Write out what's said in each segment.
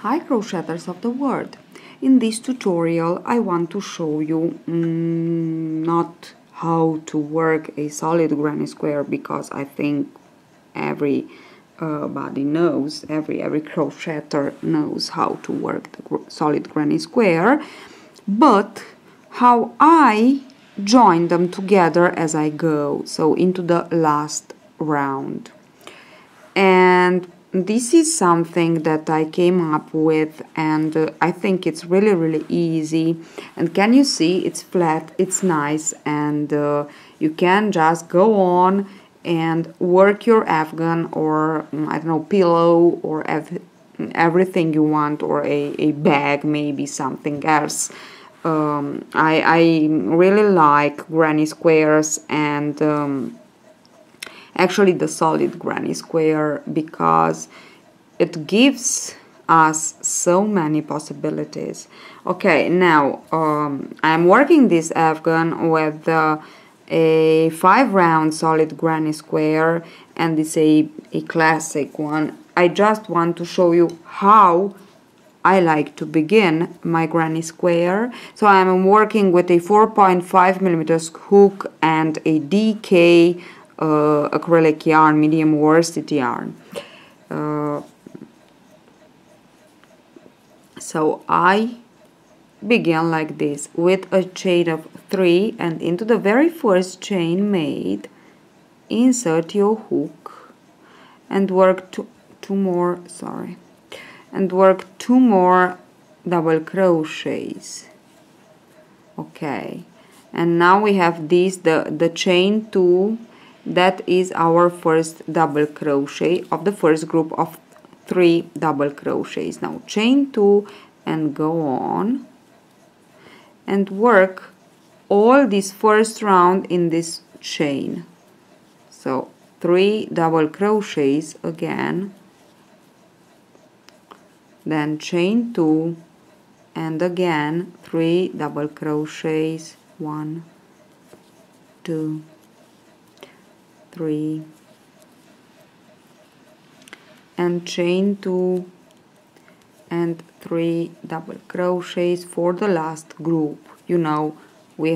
Hi crocheters of the world! In this tutorial I want to show you not how to work a solid granny square, because I think everybody knows, every crocheter knows how to work the solid granny square, but how I join them together as I go, so into the last round. And this is something that I came up with, and I think it's really easy. And can you see, it's flat, it's nice, and you can just go on and work your afghan, or I don't know, pillow, or everything you want, or a bag, maybe something else. I really like granny squares, and actually the solid granny square, because it gives us so many possibilities. Okay, now I'm working this afghan with a 5-round solid granny square, and it's a classic one. I just want to show you how I like to begin my granny square. So I'm working with a 4.5mm hook and a DK acrylic yarn, medium worsted yarn. So I begin like this with a chain of 3, and into the very first chain made, insert your hook and work two more double crochets. Okay, and now we have this, the chain 2. That is our first double crochet of the first group of 3 double crochets. Now chain 2 and go on and work all this first round in this chain. So 3 double crochets again, then chain 2, and again 3 double crochets, 1, 2, 3, and chain 2 and 3 double crochets for the last group. You know, we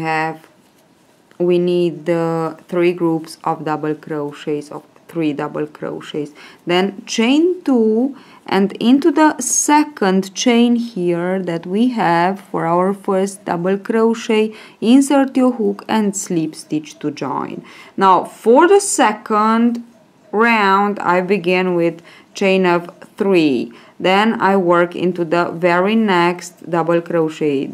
need the 3 groups of double crochets, of 3 double crochets, then chain 2, and into the second chain here that we have for our first double crochet, insert your hook and slip stitch to join. Now for the second round I begin with chain of 3, then I work into the very next double crochet,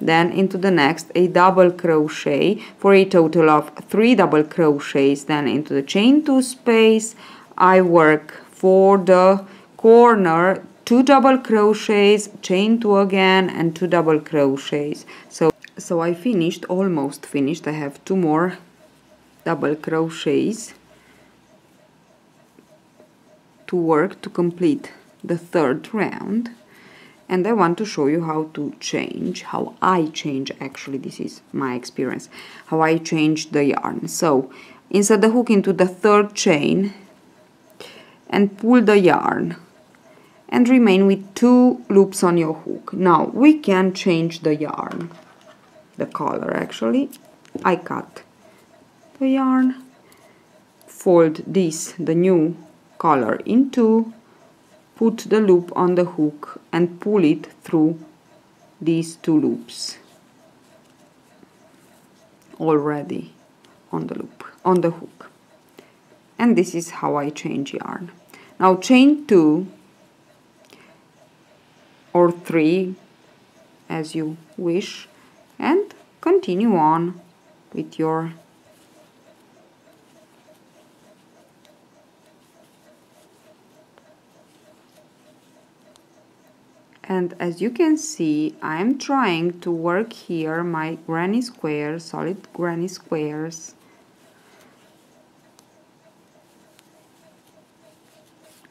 then into the next a double crochet for a total of 3 double crochets, then into the chain 2 space I work for the corner 2 double crochets, chain 2 again, and 2 double crochets. So I finished, almost finished. I have 2 more double crochets to work to complete the third round. And I want to show you how to change, how I change, actually this is my experience, how I change the yarn. So insert the hook into the third chain and pull the yarn and remain with 2 loops on your hook. Now we can change the yarn, the color actually. I cut the yarn, fold this, the new color, in 2, put the loop on the hook and pull it through these 2 loops already on the loop, on the hook. And this is how I change yarn. Now chain 2 or 3 as you wish, and continue on with your and as you can see, I'm trying to work here my granny squares, solid granny squares,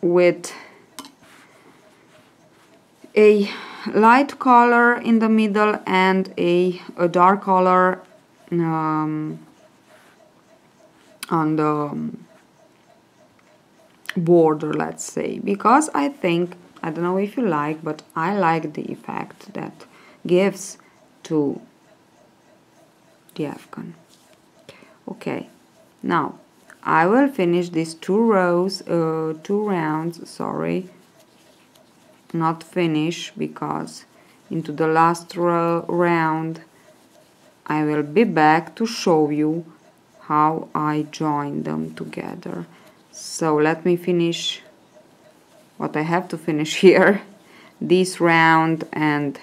with a light color in the middle and a dark color on the border, let's say, because I think I don't know if you like, but I like the effect that gives to the Afghan. Okay, now I will finish these two rounds, sorry, not finish, because into the last round I will be back to show you how I join them together. So let me finish what I have to finish here, this round and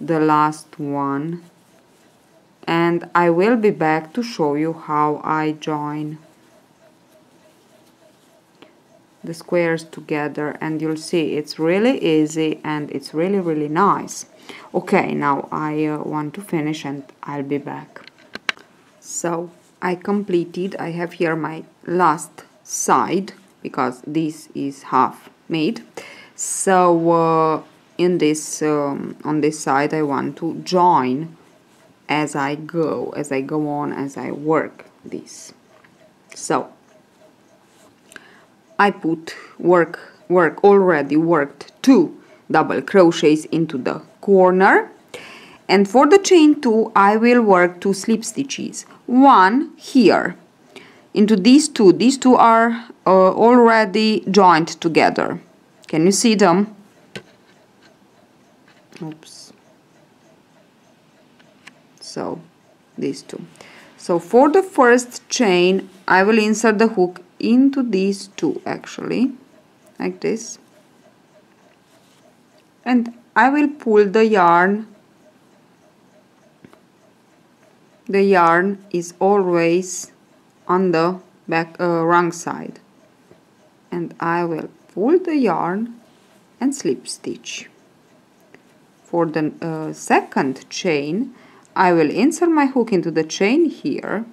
the last one, and I will be back to show you how I join the squares together, and you'll see it's really easy and it's really nice. Okay, now I want to finish and I'll be back. So I completed, I have here my last side because this is half made. So in this on this side I want to join as I go on, as I work this. So I put already worked 2 double crochets into the corner, and for the chain 2 I will work 2 slip stitches, 1 here into these two are already joined together. Can you see them? Oops. So these two. So for the first chain I will insert the hook into these two, actually, like this, and I will pull the yarn. The yarn is always on the back wrong side, and I will pull the yarn and slip stitch. For the second chain I will insert my hook into the chain here,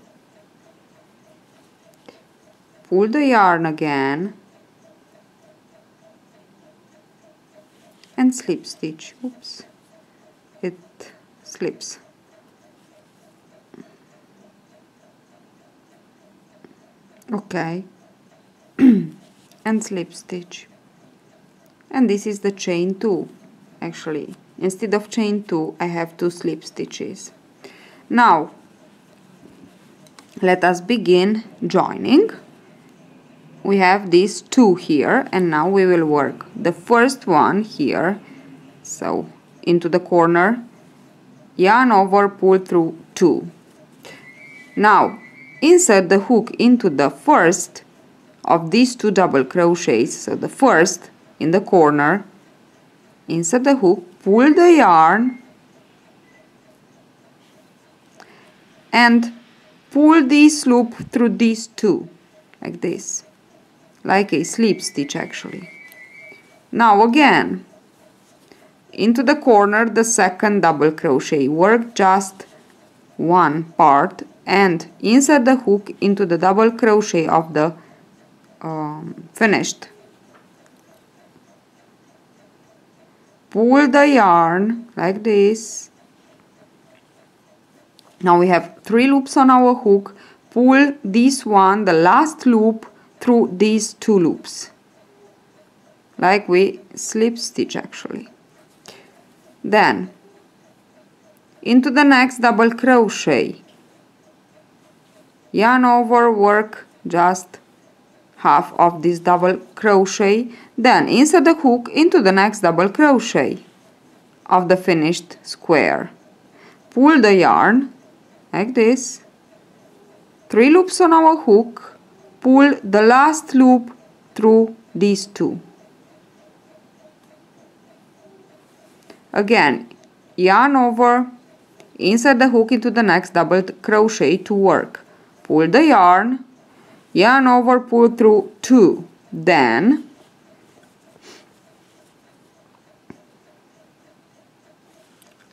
pull the yarn again and slip stitch. Oops, it slips. Okay, and slip stitch. And this is the chain 2. Actually, instead of chain 2 I have 2 slip stitches. Now let us begin joining. We have these 2 here, and now we will work the first one here. So into the corner, yarn over, pull through 2. Now insert the hook into the first of these 2 double crochets, so the first in the corner, insert the hook, pull the yarn and pull this loop through these 2, like this, like a slip stitch actually. Now again into the corner, the second double crochet, work just one part and insert the hook into the double crochet of the finished. Pull the yarn like this. Now we have 3 loops on our hook. Pull this one, the last loop, through these 2 loops, like we slip stitch actually. Then into the next double crochet, yarn over, work just half of this double crochet, then insert the hook into the next double crochet of the finished square, pull the yarn like this, 3 loops on our hook, pull the last loop through these 2. Again, yarn over, insert the hook into the next double crochet to work, pull the yarn over, pull through 2, then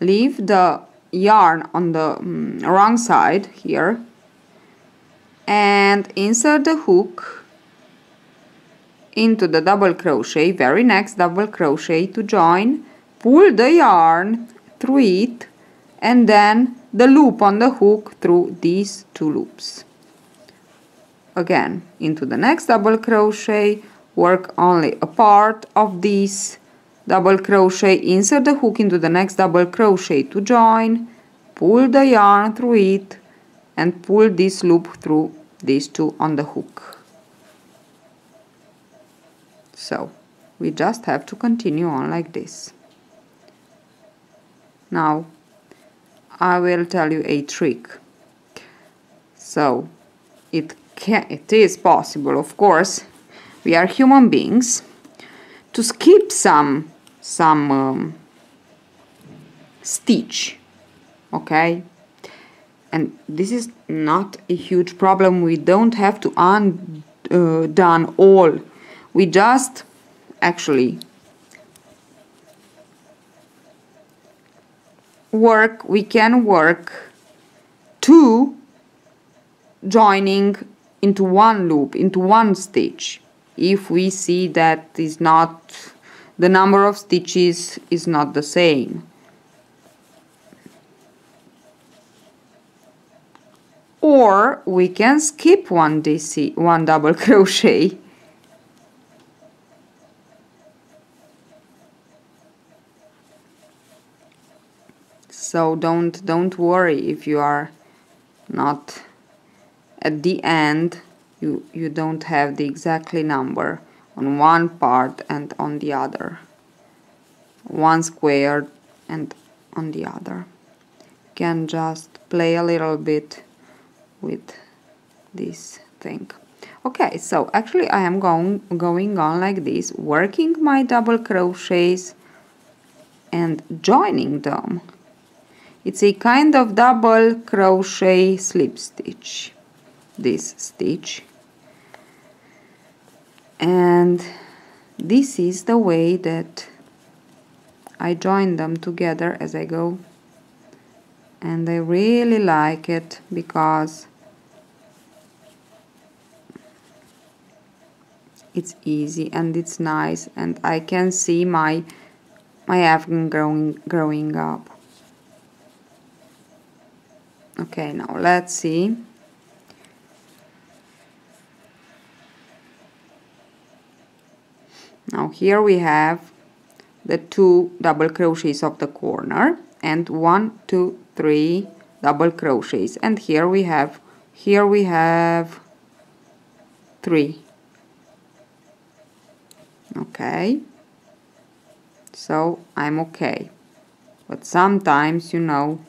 leave the yarn on the wrong side here and insert the hook into the double crochet, very next double crochet to join, pull the yarn through it, and then the loop on the hook through these 2 loops. Again into the next double crochet, work only a part of this double crochet, insert the hook into the next double crochet to join, pull the yarn through it, and pull this loop through these two on the hook. So we just have to continue on like this. Now I will tell you a trick. So it is possible, of course, we are human beings, to skip some stitch, okay? And this is not a huge problem. We don't have to undone all. We just actually we can work two joining into one loop, into one stitch, if we see that is not, the number of stitches is not the same. Or we can skip one double crochet. So don't worry if you are not at the end, you don't have the exactly number on one part and on the other, one square and on the other. You can just play a little bit with this thing. Okay, so actually I am going on like this, working my double crochets and joining them. It's a kind of double crochet slip stitch, this stitch, and this is the way that I join them together as I go, and I really like it because it's easy and it's nice, and I can see my Afghan growing up. Okay, now let's see. Now here we have the 2 double crochets of the corner and 1, 2, 3 double crochets, and here we have 3. Okay, so I'm okay, but sometimes, you know,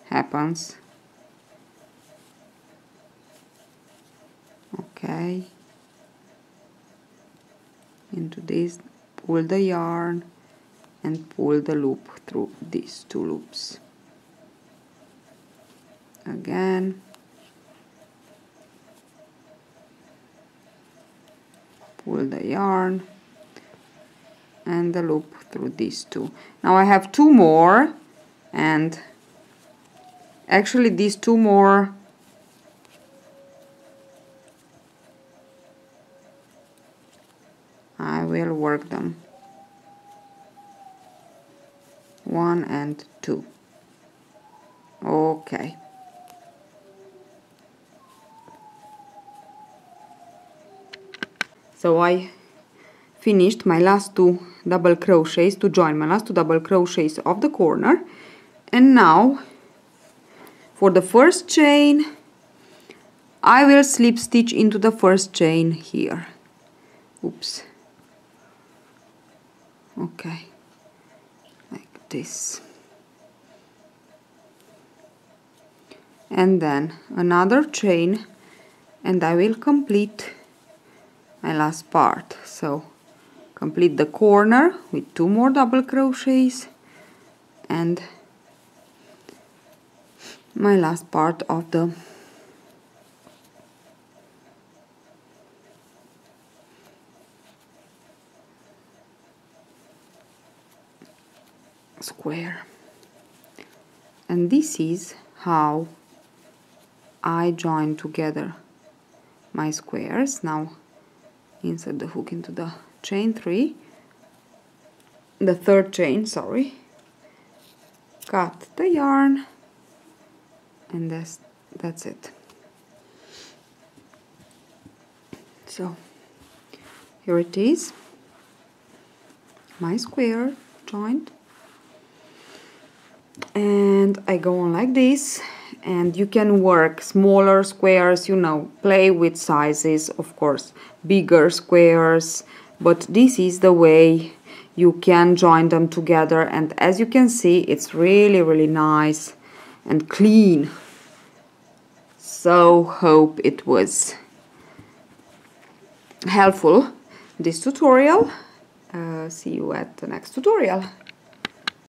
happens. Okay, into this, pull the yarn and pull the loop through these 2 loops. Again, pull the yarn and the loop through these 2. Now I have 2 more, and actually these 2 more I will work them 1 and 2. Okay. So I finished my last 2 double crochets to join my last 2 double crochets of the corner, and now for the first chain I will slip stitch into the first chain here. Oops. Okay, like this, and then another chain, and I will complete my last part. So complete the corner with 2 more double crochets and my last part of the square. And this is how I join together my squares. Now insert the hook into the chain 3, the third chain, sorry, cut the yarn, and that's it. So here it is, my square joined, and I go on like this. And you can work smaller squares, you know, play with sizes, of course, bigger squares, but this is the way you can join them together. And as you can see, it's really, really nice and clean. So hope it was helpful, this tutorial. See you at the next tutorial.